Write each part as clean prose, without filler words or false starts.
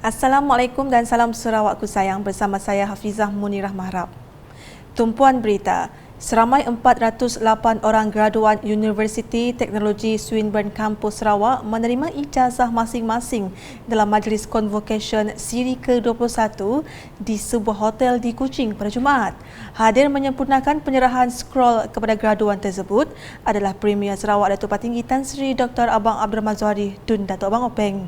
Assalamualaikum dan salam Sarawakku sayang, bersama saya Hafizah Munirah Mahrab. Tumpuan berita, seramai 408 orang graduan Universiti Teknologi Swinburne Kampus Sarawak menerima ijazah masing-masing dalam majlis Convocation siri ke-21 di sebuah hotel di Kuching pada Jumaat. Hadir menyempurnakan penyerahan scroll kepada graduan tersebut adalah Premier Sarawak Datuk Patinggi Tan Sri Dr. Abang Abdul Rahman Zohari Tun Datuk Abang Openg.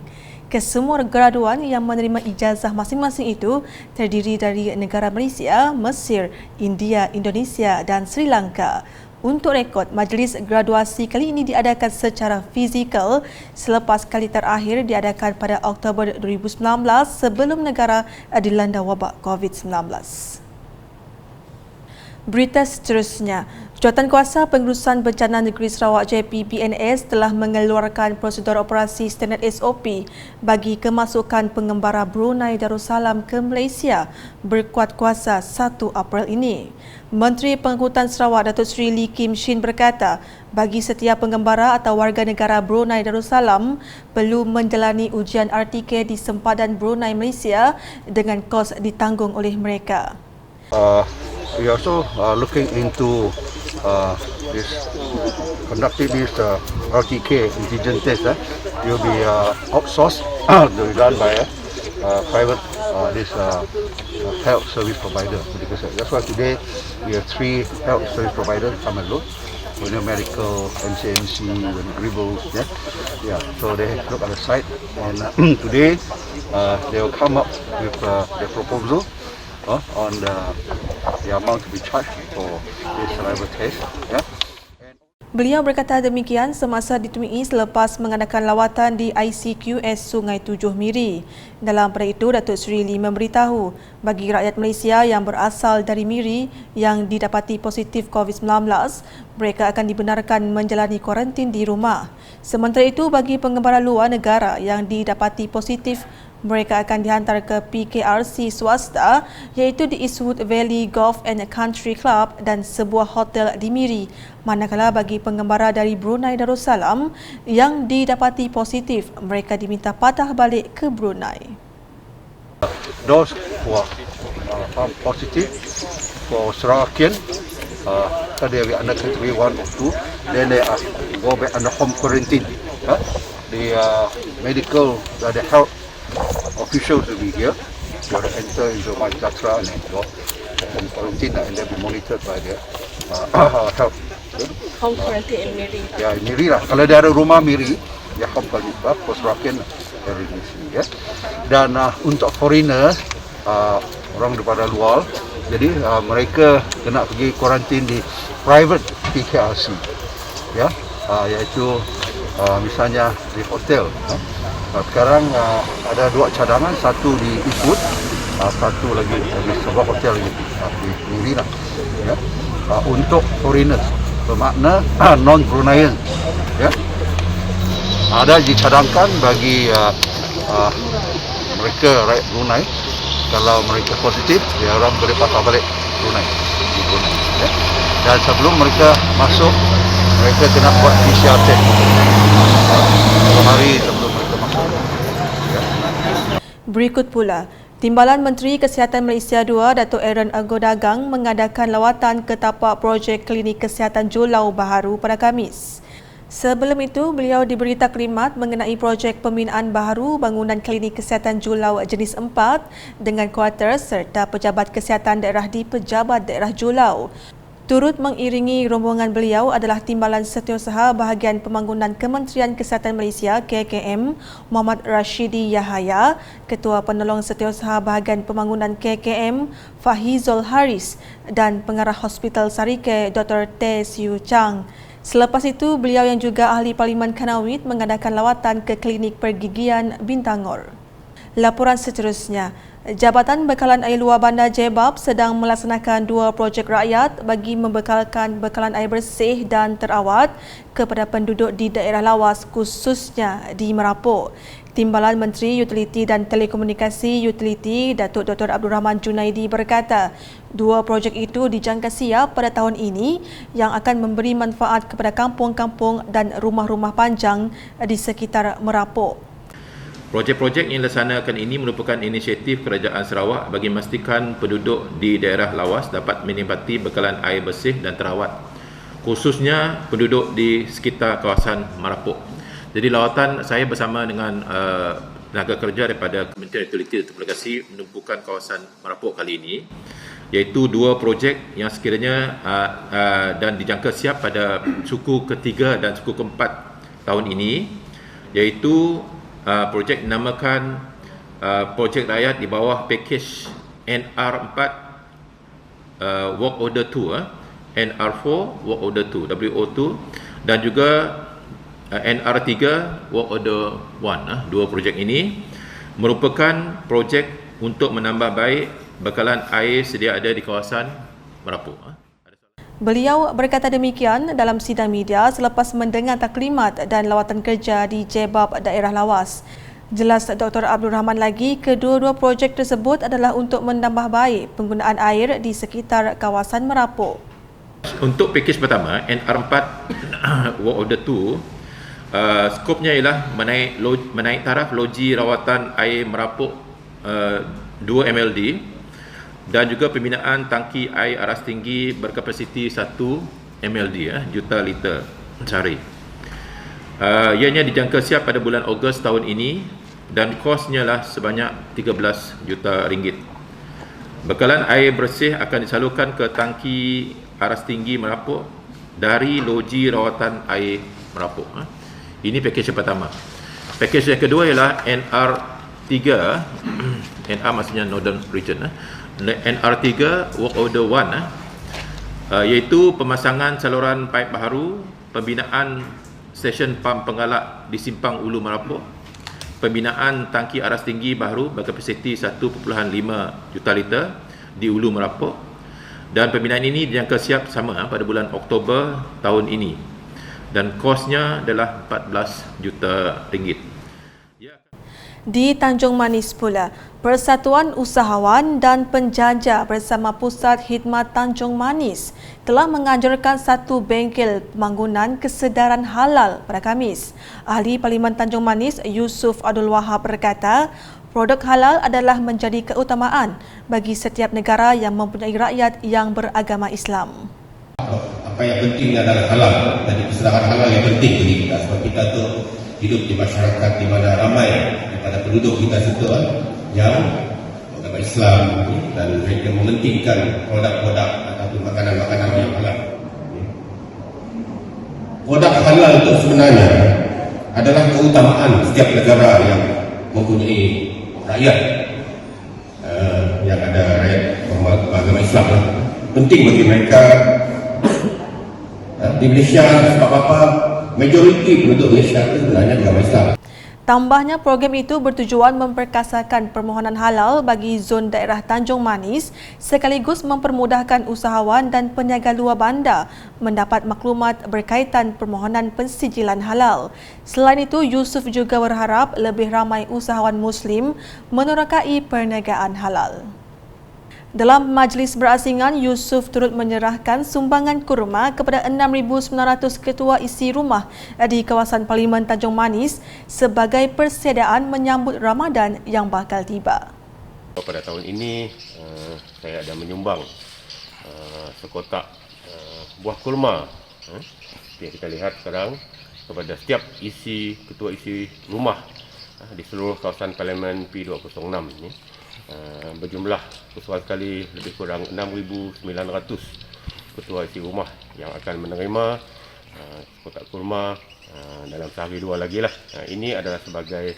Kesemua graduan yang menerima ijazah masing-masing itu terdiri dari negara Malaysia, Mesir, India, Indonesia dan Sri Lanka. Untuk rekod, majlis graduasi kali ini diadakan secara fizikal selepas kali terakhir diadakan pada Oktober 2019 sebelum negara dilanda wabak COVID-19. Berita seterusnya, Jawatankuasa Pengurusan Bencana Negeri Sarawak JPBNS telah mengeluarkan prosedur operasi standard SOP bagi kemasukan pengembara Brunei Darussalam ke Malaysia berkuat kuasa 1 April ini. Menteri Pengangkutan Sarawak Datuk Seri Lee Kim Shin berkata, bagi setiap pengembara atau warga negara Brunei Darussalam perlu menjalani ujian RTK di sempadan Brunei Malaysia dengan kos ditanggung oleh mereka. We also looking into conducting this RTK antigen test. It will be outsourced, to be done by a private health service provider. That's why today we have 3 health service providers come and look. Medical, MCMC, Gribbles, so they look at the site, and today they will come up with their proposal on the amount to be charged for this saliva test. Beliau berkata demikian semasa ditemui selepas mengadakan lawatan di ICQS Sungai Tujuh Miri. Dalam pada itu, Datuk Seri Lee memberitahu bagi rakyat Malaysia yang berasal dari Miri yang didapati positif COVID-19, mereka akan dibenarkan menjalani kuarantin di rumah. Sementara itu, bagi pengembara luar negara yang didapati positif, mereka akan dihantar ke PKRC swasta iaitu di Eastwood Valley Golf and Country Club dan sebuah hotel di Miri. Manakala bagi pengembara dari Brunei Darussalam yang didapati positif, mereka diminta patah balik ke Brunei. Those who are positive for Sarawakian, they will under category 1 or 2, then they are go back under home quarantine. The medical, the health officials will be here. They will enter into my Jatra and go home quarantine, and they'll be monitored by the health. Home quarantine in Miri. Ya, Miri lah. Kalau dia ada rumah Miri, ya home quarantine. Post-rakin dari sini. Dan untuk foreigner, orang daripada luar, jadi mereka kena pergi kuarantin di private PKRC, iaitu misalnya di hotel. Sekarang ada 2 cadangan, satu di Eastwood, satu lagi di sebuah hotel lagi di Miri lah. Untuk foreigners, bermakna non-Bruneian, ada dicadangkan bagi mereka rakyat Brunei. Kalau mereka positif, dia orang boleh patah balik Brunei, di Brunei. Dan sebelum mereka masuk, mereka kena buat PCR test 2 hari sebelum mereka masuk. Berikut pula, Timbalan Menteri Kesihatan Malaysia II, Datuk Aaron Agodagang mengadakan lawatan ke tapak projek klinik kesihatan Julau Baharu pada Khamis. Sebelum itu, beliau diberi taklimat mengenai projek pembinaan baharu bangunan klinik kesihatan Julau jenis 4 dengan kuarter serta pejabat kesihatan daerah di Pejabat Daerah Julau. Turut mengiringi rombongan beliau adalah Timbalan Setiausaha Bahagian Pembangunan Kementerian Kesihatan Malaysia KKM Muhammad Rashidi Yahaya, Ketua Penolong Setiausaha Bahagian Pembangunan KKM Fahizul Haris dan Pengarah Hospital Sarike Dr. Teh Siu Chang. Selepas itu, beliau yang juga ahli Parlimen Kanawit mengadakan lawatan ke Klinik Pergigian Bintangor. Laporan seterusnya, Jabatan Bekalan Air Luar Bandar Jebab sedang melaksanakan 2 projek rakyat bagi membekalkan bekalan air bersih dan terawat kepada penduduk di daerah lawas khususnya di Merapuk. Timbalan Menteri Utiliti dan Telekomunikasi Utiliti Datuk Dr. Abdul Rahman Junaidi berkata, 2 projek itu dijangka siap pada tahun ini yang akan memberi manfaat kepada kampung-kampung dan rumah-rumah panjang di sekitar Merapuk. Projek-projek yang dilaksanakan ini merupakan inisiatif Kerajaan Sarawak bagi memastikan penduduk di daerah lawas dapat menikmati bekalan air bersih dan terawat, khususnya penduduk di sekitar kawasan Marapok. Jadi lawatan saya bersama dengan tenaga kerja daripada Kementerian Utiliti dan Telekomunikasi menumpukan kawasan Marapok kali ini, iaitu 2 projek yang sekiranya dan dijangka siap pada suku ketiga dan suku keempat tahun ini, iaitu projek dinamakan projek rakyat di bawah pakej NR4 Work Order 2, NR4 Work Order 2 WO2, dan juga NR3 Work Order 1. 2 projek ini merupakan projek untuk menambah baik bekalan air sedia ada di kawasan Marapok. Beliau berkata demikian dalam sidang media selepas mendengar taklimat dan lawatan kerja di Jebab daerah lawas. Jelas Dr. Abdul Rahman lagi, kedua-dua projek tersebut adalah untuk menambah baik penggunaan air di sekitar kawasan Marapok. Untuk pakej pertama, NR4 Work Order 2, skopnya ialah menaik taraf loji rawatan air Marapok 2 MLD dan juga pembinaan tangki air aras tinggi berkapasiti 1 MLD, juta liter sehari. Ianya dijangka siap pada bulan Ogos tahun ini dan kosnya lah sebanyak 13 juta ringgit. Bekalan air bersih akan disalurkan ke tangki aras tinggi Marapok dari loji rawatan air Marapok. Ini pakej yang pertama. Pakej yang kedua ialah NR3, NR maksudnya Northern Region, NR3 Work Order 1, iaitu pemasangan saluran paip baharu, pembinaan stesen pam pengalak di Simpang Ulu Marapok, pembinaan tangki aras tinggi baharu berkapasiti 1.5 juta liter di Ulu Marapok, dan pembinaan ini dijangka siap sama pada bulan Oktober tahun ini dan kosnya adalah 14 juta ringgit. Di Tanjung Manis pula, Persatuan Usahawan dan Penjajah bersama Pusat Khidmat Tanjung Manis telah menganjurkan satu bengkel pembangunan kesedaran halal pada Khamis. Ahli Parlimen Tanjung Manis Yusuf Abdul Wahab berkata, produk halal adalah menjadi keutamaan bagi setiap negara yang mempunyai rakyat yang beragama Islam. Apa yang penting adalah halal, dan kesedaran halal yang penting bagi kita, sebab kita tu hidup di masyarakat di mana ramai daripada penduduk kita situ yang beragama Islam dan mereka mementingkan produk-produk ataupun makanan-makanan yang halal. Produk halal itu sebenarnya adalah keutamaan setiap negara yang mempunyai rakyat yang ada rakyat beragama Islam. Penting bagi mereka di Malaysia, sebab apa? Majoriti penduduk Malaysia itu sebenarnya beragama Islam. Tambahnya, program itu bertujuan memperkasakan permohonan halal bagi zon daerah Tanjung Manis sekaligus mempermudahkan usahawan dan peniaga luar bandar mendapat maklumat berkaitan permohonan pensijilan halal. Selain itu, Yusuf juga berharap lebih ramai usahawan Muslim menerokai perniagaan halal. Dalam majlis berasingan, Yusuf turut menyerahkan sumbangan kurma kepada 6,900 ketua isi rumah di kawasan Parlimen Tanjung Manis sebagai persediaan menyambut Ramadan yang bakal tiba. Pada tahun ini, saya ada menyumbang sekotak buah kurma yang kita lihat sekarang kepada setiap ketua isi rumah di seluruh kawasan Parlimen P206 ini. Berjumlah keseluruhan sekali lebih kurang 6,900 ketua isi rumah yang akan menerima kotak kurma dalam sehari dua lagi lah. Ini adalah sebagai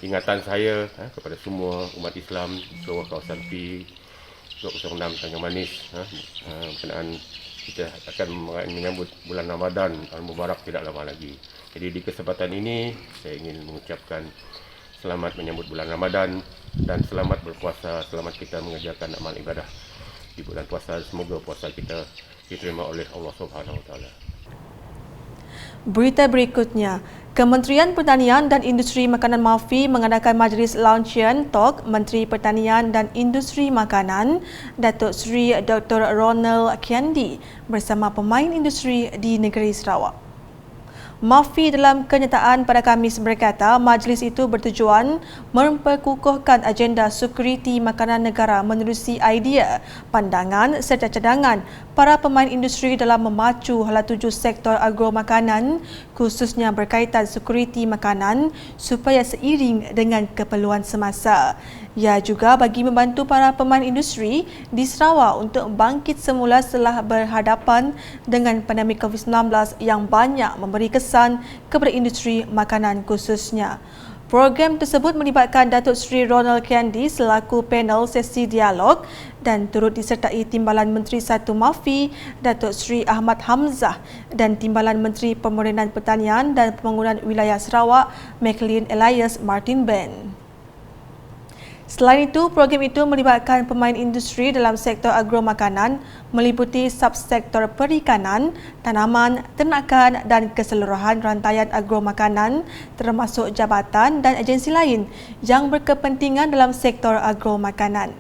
ingatan saya kepada semua umat Islam di seluruh kawasan P206 Tanjung Manis berkenaan kita akan menyambut bulan Ramadan Al-Mubarak tidak lama lagi. Jadi di kesempatan ini saya ingin mengucapkan selamat menyambut bulan Ramadan dan selamat berpuasa, selamat kita mengerjakan amal ibadah di bulan puasa. Semoga puasa kita diterima oleh Allah Subhanahu Wa Taala. Berita berikutnya, Kementerian Pertanian dan Industri Makanan MAFI mengadakan majlis launchian talk Menteri Pertanian dan Industri Makanan Datuk Seri Dr. Ronald Kendi bersama pemain industri di negeri Sarawak. Mafi dalam kenyataan pada Khamis berkata majlis itu bertujuan memperkukuhkan agenda sekuriti makanan negara menerusi idea, pandangan serta cadangan para pemain industri dalam memacu hala tuju sektor agro makanan khususnya berkaitan sekuriti makanan supaya seiring dengan keperluan semasa. Ia juga bagi membantu para pemain industri di Sarawak untuk bangkit semula setelah berhadapan dengan pandemik COVID-19 yang banyak memberi kesan kepada industri makanan khususnya. Program tersebut melibatkan Datuk Seri Ronald Kendi selaku panel sesi dialog dan turut disertai Timbalan Menteri Satu Mafi, Datuk Seri Ahmad Hamzah dan Timbalan Menteri Pemodenan Pertanian dan Pembangunan Wilayah Sarawak, McLean Elias Martin Ben. Selain itu, program itu melibatkan pemain industri dalam sektor agro makanan meliputi subsektor perikanan, tanaman, ternakan dan keseluruhan rantaian agro makanan termasuk jabatan dan agensi lain yang berkepentingan dalam sektor agro makanan.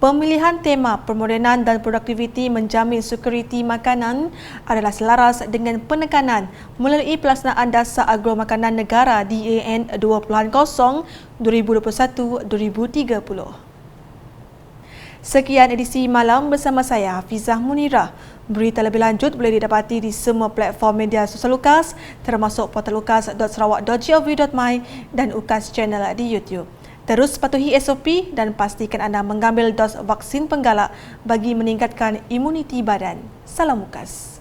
Pemilihan tema pemodenan dan produktiviti menjamin sekuriti makanan adalah selaras dengan penekanan melalui pelaksanaan dasar agro makanan negara DAN 2.0 2021-2030. Sekian edisi malam bersama saya Hafizah Munirah. Berita lebih lanjut boleh didapati di semua platform media sosial UKAS termasuk portal ukas.sarawak.gov.my dan UKAS Channel di YouTube. Terus patuhi SOP dan pastikan anda mengambil dos vaksin penggalak bagi meningkatkan imuniti badan. Salam UKAS.